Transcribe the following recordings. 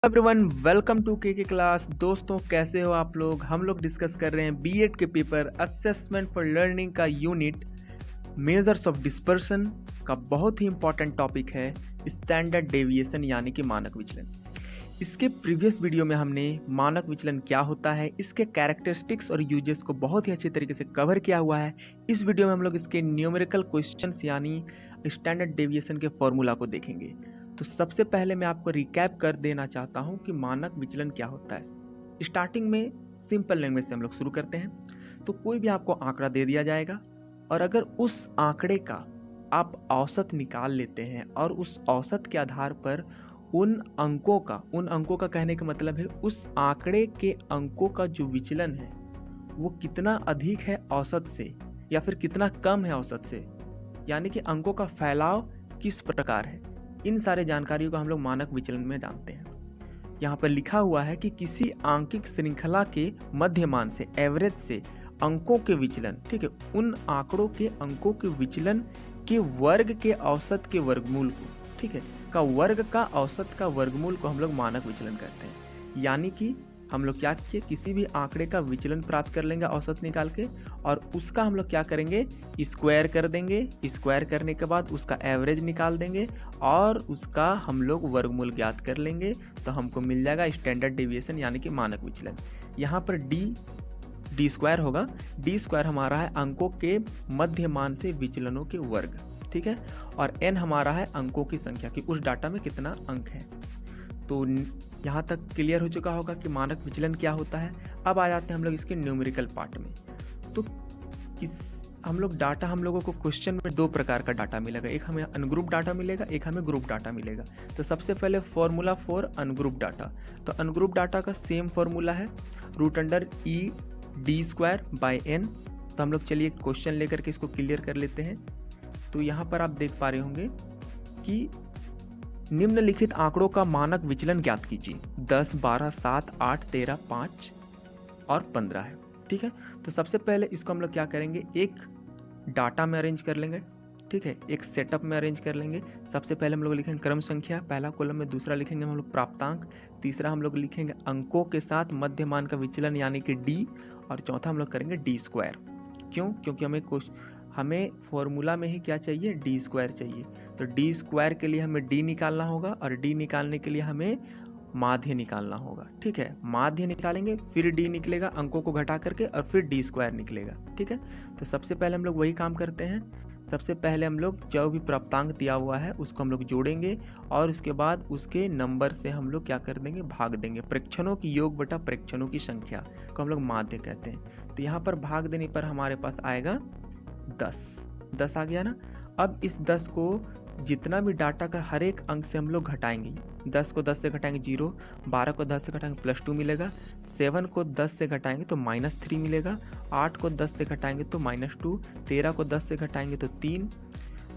Everyone, welcome to के class. दोस्तों, कैसे हो आप लोग? हम लोग डिस्कस कर रहे हैं बीएड के पेपर असेसमेंट फॉर लर्निंग का यूनिट मेजर्स ऑफ डिस्पर्शन का बहुत ही इंपॉर्टेंट टॉपिक है स्टैंडर्ड डेविएशन यानी कि मानक विचलन। इसके प्रीवियस वीडियो में हमने मानक विचलन क्या होता है, इसके कैरेक्टरिस्टिक्स और यूजेस को बहुत ही अच्छे तरीके से कवर किया हुआ है। इस वीडियो में हम लोग इसके न्यूमेरिकल क्वेश्चंस यानी स्टैंडर्ड डेविएशन के फॉर्मूला को देखेंगे। तो सबसे पहले मैं आपको रिकैप कर देना चाहता हूं कि मानक विचलन क्या होता है। स्टार्टिंग में सिंपल लैंग्वेज से हम लोग शुरू करते हैं। तो कोई भी आपको आंकड़ा दे दिया जाएगा और अगर उस आंकड़े का आप औसत निकाल लेते हैं और उस औसत के आधार पर उन अंकों का कहने का मतलब है उस आंकड़े के अंकों का जो विचलन है वो कितना अधिक है औसत से या फिर कितना कम है औसत से, यानी कि अंकों का फैलाव किस प्रकार है, इन सारे जानकारियों को हम लोग मानक विचलन में जानते हैं। यहाँ पर लिखा हुआ है कि किसी आंकिक श्रृंखला के मध्यमान से, एवरेज से अंकों के विचलन, ठीक है, उन आंकड़ों के अंकों के विचलन के वर्ग के औसत के वर्गमूल को, ठीक है, का वर्ग का औसत का वर्गमूल को हम लोग मानक विचलन कहते हैं। यानी कि हम लोग क्या किए, किसी भी आंकड़े का विचलन प्राप्त कर लेंगे औसत निकाल के और उसका हम लोग क्या करेंगे, स्क्वायर कर देंगे। स्क्वायर करने के बाद उसका एवरेज निकाल देंगे और उसका हम लोग वर्गमूल ज्ञात कर लेंगे, तो हमको मिल जाएगा स्टैंडर्ड डेविएशन यानी कि मानक विचलन। यहाँ पर डी स्क्वायर होगा। डी स्क्वायर हमारा है अंकों के मध्यमान से विचलनों के वर्ग, ठीक है, और एन हमारा है अंकों की संख्या कि उस डाटा में कितना अंक है। तो यहाँ तक क्लियर हो चुका होगा कि मानक विचलन क्या होता है। अब आ जाते हैं हम लोग इसके न्यूमेरिकल पार्ट में। तो हम लोगों को क्वेश्चन में दो प्रकार का डाटा मिलेगा, एक हमें अनग्रुप डाटा मिलेगा, एक हमें ग्रुप डाटा मिलेगा। तो सबसे पहले फॉर्मूला फॉर अनग्रुप डाटा। तो अनग्रुप डाटा का सेम फॉर्मूला है √e D square by N. तो हम लोग चलिए क्वेश्चन लेकर के इसको क्लियर कर लेते हैं। तो यहाँ पर आप देख पा रहे होंगे कि निम्नलिखित आंकड़ों का मानक विचलन ज्ञात कीजिए। 10, 12, 7, 8, 13, 5 और 15 है, ठीक है। तो सबसे पहले इसको हम लोग क्या करेंगे, एक डाटा में अरेंज कर लेंगे, ठीक है, एक सेटअप में अरेंज कर लेंगे। सबसे पहले हम लोग लिखेंगे क्रम संख्या पहला कॉलम में, दूसरा लिखेंगे हम लोग प्राप्तांक, तीसरा हम लोग लिखेंगे अंकों के साथ मध्यमान का विचलन यानी कि डी, और चौथा हम लोग करेंगे डी स्क्वायर। क्यों? क्योंकि हमें फॉर्मूला में ही क्या चाहिए, डी स्क्वायर चाहिए। तो डी स्क्वायर के लिए हमें डी निकालना होगा और डी निकालने के लिए हमें माध्य निकालना होगा, ठीक है। माध्य निकालेंगे फिर डी निकलेगा अंकों को घटा करके और फिर डी स्क्वायर निकलेगा, ठीक है। तो सबसे पहले हम लोग वही काम करते हैं। सबसे पहले हम लोग जो भी प्राप्तांक दिया हुआ है उसको हम लोग जोड़ेंगे और उसके बाद उसके नंबर से हम लोग क्या कर देंगे, भाग देंगे। प्रेक्षणों की योग बटा प्रेक्षणों की संख्या को हम लोग माध्य कहते हैं। तो यहाँ पर भाग देने पर हमारे पास आएगा 10 आ गया ना। अब इस 10 को जितना भी डाटा का हर एक अंक से हम लोग घटाएंगे। 10 को 10 से घटाएंगे 0, 12 को 10 से घटाएंगे +2 मिलेगा, 7 को 10 से घटाएंगे तो -3 मिलेगा, 8 को 10 से घटाएंगे तो -2, 13 को 10 से घटाएंगे तो 3,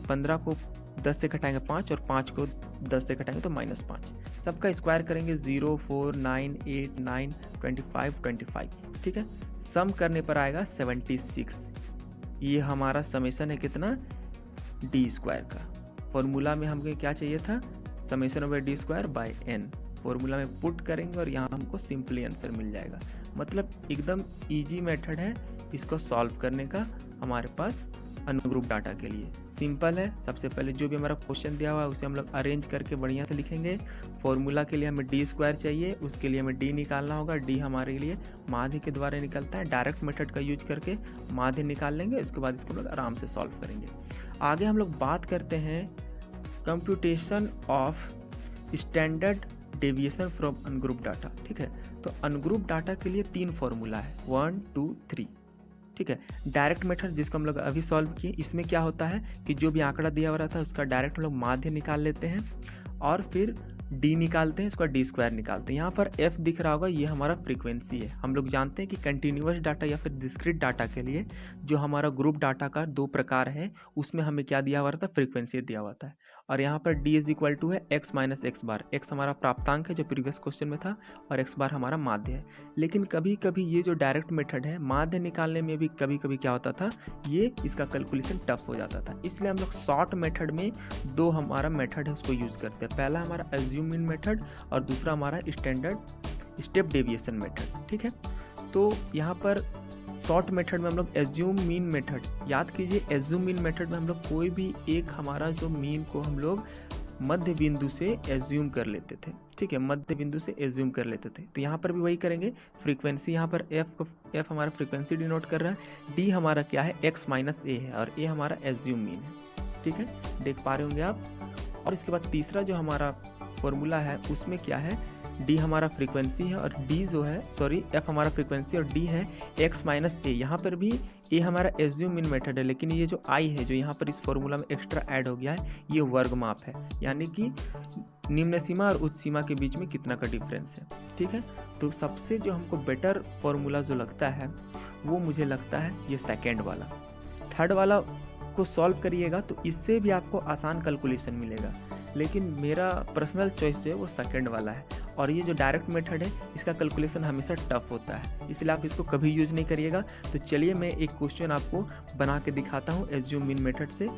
15 को 10 से घटाएंगे 5 और 5 को 10 से घटाएंगे तो -5। सबका स्क्वायर करेंगे 0, 4, 9, 8, 9, 25, ठीक है। सम करने पर आएगा 76। ये हमारा समेशन है कितना, डी स्क्वायर का। फॉर्मूला में हमें क्या चाहिए था, summation over D square by N. Formula में पुट करेंगे और यहाँ हमको सिंपली आंसर मिल जाएगा। मतलब एकदम इजी मेथड है इसको सॉल्व करने का हमारे पास अनुग्रुप डाटा के लिए। सिंपल है। सबसे पहले जो भी हमारा क्वेश्चन दिया हुआ है उसे हम लोग अरेंज करके बढ़िया से लिखेंगे। फॉर्मूला के लिए हमें डी स्क्वायर चाहिए, उसके लिए हमें डी निकालना होगा। डी हमारे लिए माध्य के द्वारा निकलता है। डायरेक्ट मेथड का यूज करके माध्य निकाल लेंगे, उसके बाद इसको लोग आराम से सॉल्व करेंगे। आगे हम लोग बात करते हैं computation of standard deviation from ungroup data, ठीक है। तो अनग्रुप डाटा के लिए 3 फॉर्मूला है, 1, 2, 3, ठीक है। डायरेक्ट मेथड जिसको हम लोग अभी सॉल्व किए, इसमें क्या होता है कि जो भी आंकड़ा दिया हुआ था उसका डायरेक्ट हम लोग माध्य निकाल लेते हैं और फिर डी निकालते हैं, उसका डी स्क्वायर निकालते हैं। यहाँ पर एफ दिख रहा होगा, ये हमारा फ्रीक्वेंसी है। हम लोग जानते हैं कि कंटिन्यूअस डाटा या फिर डिस्क्रीट डाटा के लिए जो हमारा ग्रुप डाटा का 2 प्रकार है, उसमें हमें क्या दिया हुआ था, फ्रीक्वेंसी दिया हुआ था। और यहाँ पर d इज इक्वल टू है x माइनस एक्स बार। x हमारा प्राप्तांक है जो प्रीवियस क्वेश्चन में था और x बार हमारा माध्य है। लेकिन कभी कभी ये जो डायरेक्ट मेथड है माध्य निकालने में भी कभी कभी क्या होता था, ये इसका कैलकुलेशन टफ हो जाता था। इसलिए हम लोग शॉर्ट मेथड में दो हमारा मेथड है उसको यूज़ करते हैं। पहला हमारा एज्यूम मीन मेथड और दूसरा हमारा स्टैंडर्ड स्टेप डेविएशन मेथड। ठीक है, तो यहाँ पर शॉर्ट मेथड में हम लोग एज्यूम मीन मेथड, याद कीजिए एज्यूम मीन मेथड में हम लोग कोई भी एक हमारा जो मीन को हम लोग मध्य बिंदु से एज्यूम कर लेते थे। ठीक है, मध्य बिंदु से एज्यूम कर लेते थे। तो यहाँ पर भी वही करेंगे। फ्रीक्वेंसी यहाँ पर एफ हमारा फ्रीक्वेंसी डिनोट कर रहा है, डी हमारा क्या है x माइनस ए है और ए हमारा एज्यूम मीन है। ठीक है, देख पा रहे होंगे आप। और इसके बाद तीसरा जो हमारा फॉर्मूला है उसमें क्या है, डी हमारा फ्रीक्वेंसी है और डी जो है एफ हमारा फ्रीक्वेंसी और डी है x माइनस ए। यहाँ पर भी ए हमारा एज्यूम मीन मेथड है, लेकिन ये जो आई है जो यहाँ पर इस फॉर्मूला में एक्स्ट्रा ऐड हो गया है, ये वर्ग माप है, यानी कि निम्न सीमा और उच्च सीमा के बीच में कितना का डिफरेंस है। ठीक है, तो सबसे जो हमको बेटर फॉर्मूला जो लगता है वो मुझे लगता है ये सेकेंड वाला। थर्ड वाला को सॉल्व करिएगा तो इससे भी आपको आसान कैलकुलेशन मिलेगा, लेकिन मेरा पर्सनल चॉइस जो है वो सेकेंड वाला है। और ये जो डायरेक्ट मेथड है इसका कैलकुलेशन हमेशा टफ होता है, इसलिए आप इसको कभी यूज़ नहीं करिएगा। तो चलिए मैं एक क्वेश्चन आपको बना के दिखाता हूँ एज्यूम मीन मेथड से,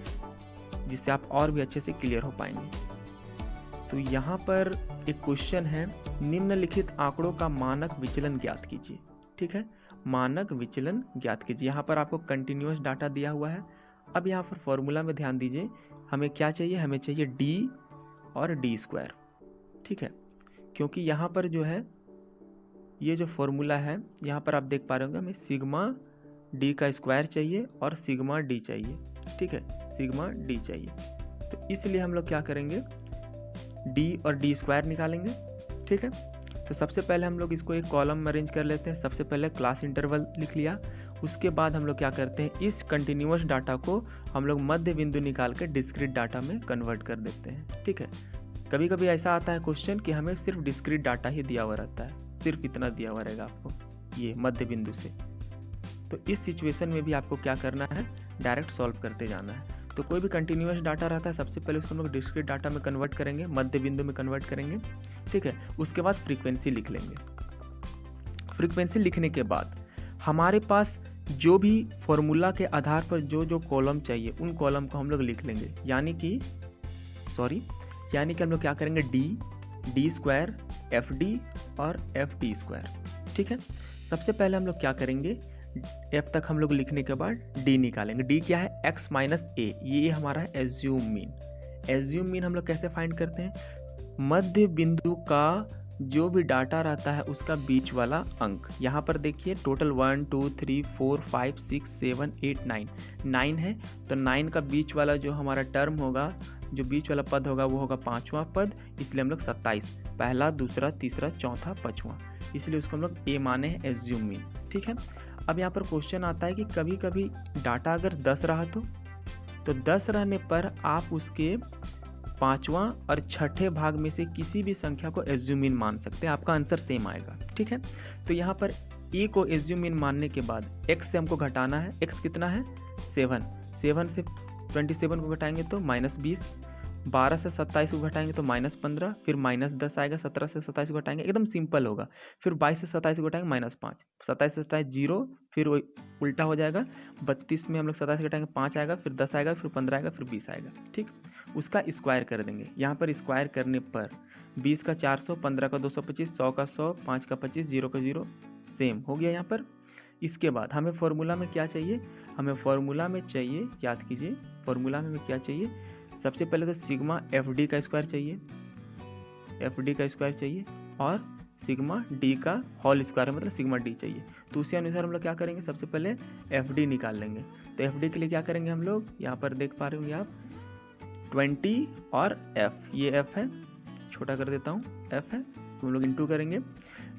जिससे आप और भी अच्छे से क्लियर हो पाएंगे। तो यहाँ पर एक क्वेश्चन है, निम्नलिखित आंकड़ों का मानक विचलन ज्ञात कीजिए। ठीक है, मानक विचलन ज्ञात कीजिए। यहाँ पर आपको कंटिन्यूअस डाटा दिया हुआ है। अब यहाँ पर फॉर्मूला में ध्यान दीजिए, हमें क्या चाहिए, हमें चाहिए डी और डी स्क्वायर। ठीक है, क्योंकि यहाँ पर जो है ये जो फॉर्मूला है यहाँ पर आप देख पा रहे होंगे, हमें सिग्मा डी का स्क्वायर चाहिए और सिग्मा डी चाहिए। ठीक है, सिग्मा डी चाहिए, तो इसलिए हम लोग क्या करेंगे, डी और डी स्क्वायर निकालेंगे। ठीक है, तो सबसे पहले हम लोग इसको एक कॉलम में अरेंज कर लेते हैं। सबसे पहले क्लास इंटरवल लिख लिया, उसके बाद हम लोग क्या करते हैं, इस कंटिन्यूअस डाटा को हम लोग मध्य बिंदु निकाल के डिस्क्रीट डाटा में कन्वर्ट कर देते हैं। ठीक है, कभी कभी ऐसा आता है क्वेश्चन कि हमें सिर्फ डिस्क्रीट डाटा ही दिया हुआ रहता है, सिर्फ इतना दिया हुआ रहेगा आपको ये मध्य बिंदु से। तो इस सिचुएशन में भी आपको क्या करना है, डायरेक्ट सॉल्व करते जाना है। तो कोई भी कंटिन्यूअस डाटा रहता है, सबसे पहले उसको हम लोग डिस्क्रीट डाटा में कन्वर्ट करेंगे, मध्य बिंदु में कन्वर्ट करेंगे। ठीक है, उसके बाद फ्रीक्वेंसी लिख लेंगे। फ्रीक्वेंसी लिखने के बाद हमारे पास जो भी फॉर्मूला के आधार पर जो जो कॉलम चाहिए उन कॉलम को हम लोग लिख लेंगे, यानी कि हम लोग क्या करेंगे, डी स्क्वायर, एफ डी और एफ डी स्क्वायर। ठीक है, सबसे पहले हम लोग क्या करेंगे, एफ तक हम लोग लिखने के बाद डी निकालेंगे। डी क्या है, एक्स माइनस ए, ये हमारा है एज्यूम मीन। एज्यूम मीन हम लोग कैसे फाइंड करते हैं, मध्य बिंदु का जो भी डाटा रहता है उसका बीच वाला अंक। यहाँ पर देखिए टोटल 1 2 3 4 5 6 7 8 9 है, तो 9 का बीच वाला जो हमारा टर्म होगा, जो बीच वाला पद होगा वो होगा पांचवा पद, इसलिए हम लोग 27, पहला दूसरा तीसरा चौथा पांचवा, इसलिए उसको हम लोग ए माने हैं एज्यूम मीन। ठीक है, अब यहाँ पर क्वेश्चन आता है कि कभी कभी डाटा अगर 10 रहा तो 10 रहने पर आप उसके पांचवा और छठे भाग में से किसी भी संख्या को एज्यूम मीन मान सकते हैं, आपका आंसर सेम आएगा। ठीक है, तो यहाँ पर ए को एज्यूम मीन मानने के बाद एक्स से हमको घटाना है। एक्स कितना है, 7 से 27 को घटाएंगे तो -20, 12 से 27 को घटाएंगे तो -15, फिर -10 आएगा, 17 से 27 को घटाएंगे, एकदम सिंपल होगा। फिर 22 से 27 को घटाएंगे -5, 27 से 27 0, फिर वो उल्टा हो जाएगा, 32 में हम लोग 27 घटाएंगे 5 आएगा, फिर 10 आएगा, फिर 15 आएगा, फिर 20 आएगा। ठीक, उसका स्क्वायर कर देंगे। यहाँ पर स्क्वायर करने पर 20 का 400, 15 का 225, 100 का 100, 5 का 25, 0 का 0, सेम हो गया यहाँ पर। इसके बाद हमें फॉर्मूला में क्या चाहिए, हमें फॉर्मूला में चाहिए, याद कीजिए फॉर्मूला में क्या चाहिए, सबसे पहले तो सिग्मा एफ डी का स्क्वायर चाहिए, एफ डी का स्क्वायर चाहिए, और सिग्मा डी का होल स्क्वायर मतलब सिग्मा डी चाहिए। तो उसी अनुसार हम लोग क्या करेंगे, सबसे पहले एफ डी निकाल लेंगे। तो एफ डी के लिए क्या करेंगे हम लोग, यहाँ पर देख पा रहे होंगे आप 20 और एफ, ये एफ है, छोटा कर देता हूँ, एफ है, तो हम लोग इंटू करेंगे।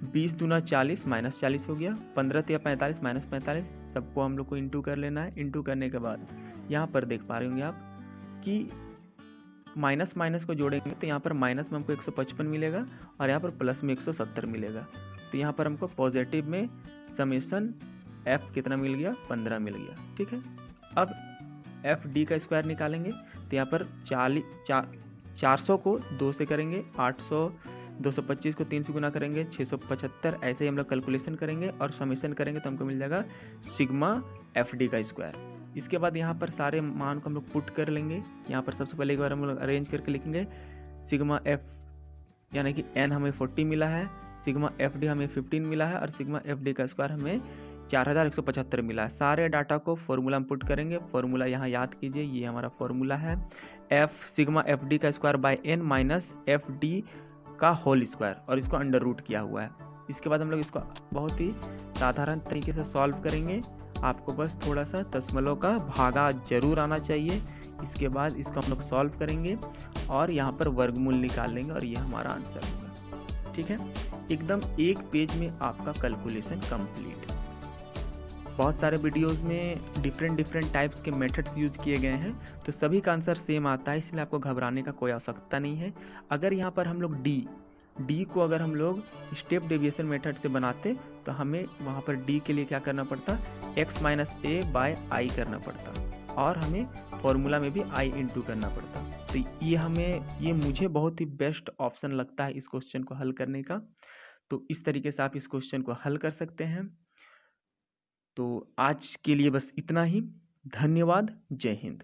20 दूना 40 -40 हो गया, 15 या 45 -45, सबको हम लोग को इंटू कर लेना है। इंटू करने के बाद यहाँ पर देख पा रहे होंगे आप कि माइनस माइनस को जोड़ेंगे तो यहाँ पर माइनस में हमको 155 मिलेगा और यहाँ पर प्लस में 170 मिलेगा। तो यहाँ पर हमको पॉजिटिव में समेशन एफ कितना मिल गया, 15 मिल गया। ठीक है, अब एफ डी का स्क्वायर निकालेंगे तो यहाँ पर 400 को 2 से करेंगे, 800 225 को 3 से गुना करेंगे 675, ऐसे ही हम लोग कैलकुलेशन करेंगे और समेशन करेंगे तो हमको मिल जाएगा सिग्मा एफ डी का स्क्वायर। इसके बाद यहाँ पर सारे मान को हम लोग पुट कर लेंगे। यहाँ पर सबसे पहले एक बार हम लोग अरेंज करके लिखेंगे सिग्मा एफ यानी कि एन हमें 40 मिला है, सिग्मा एफ डी हमें 15 मिला है और सिग्मा एफ डी का स्क्वायर हमें 4175 मिला है। सारे डाटा को फॉर्मूला में पुट करेंगे। फॉर्मूला यहाँ याद कीजिए, ये हमारा फॉर्मूला है एफ सिग्मा एफ डी का square by N minus F D का होल स्क्वायर और इसको अंडर रूट किया हुआ है। इसके बाद हम लोग इसको बहुत ही साधारण तरीके से सॉल्व करेंगे। आपको बस थोड़ा सा दशमलव का भागा जरूर आना चाहिए। इसके बाद इसको हम लोग सॉल्व करेंगे और यहाँ पर वर्गमूल निकाल लेंगे और ये हमारा आंसर होगा। ठीक है, एकदम एक पेज में आपका कैलकुलेशन कंप्लीट। बहुत सारे वीडियोस में डिफरेंट टाइप्स के मेथड्स यूज किए गए हैं तो सभी का आंसर सेम आता है, इसलिए आपको घबराने का कोई आवश्यकता नहीं है। अगर यहाँ पर हम लोग डी को अगर हम लोग स्टेप डेविएशन मेथड से बनाते तो हमें वहाँ पर डी के लिए क्या करना पड़ता, x माइनस ए बाय आई करना पड़ता और हमें फॉर्मूला में भी आई इंटू करना पड़ता। तो ये मुझे बहुत ही बेस्ट ऑप्शन लगता है इस क्वेश्चन को हल करने का। तो इस तरीके से आप इस क्वेश्चन को हल कर सकते हैं। तो आज के लिए बस इतना ही। धन्यवाद। जय हिंद।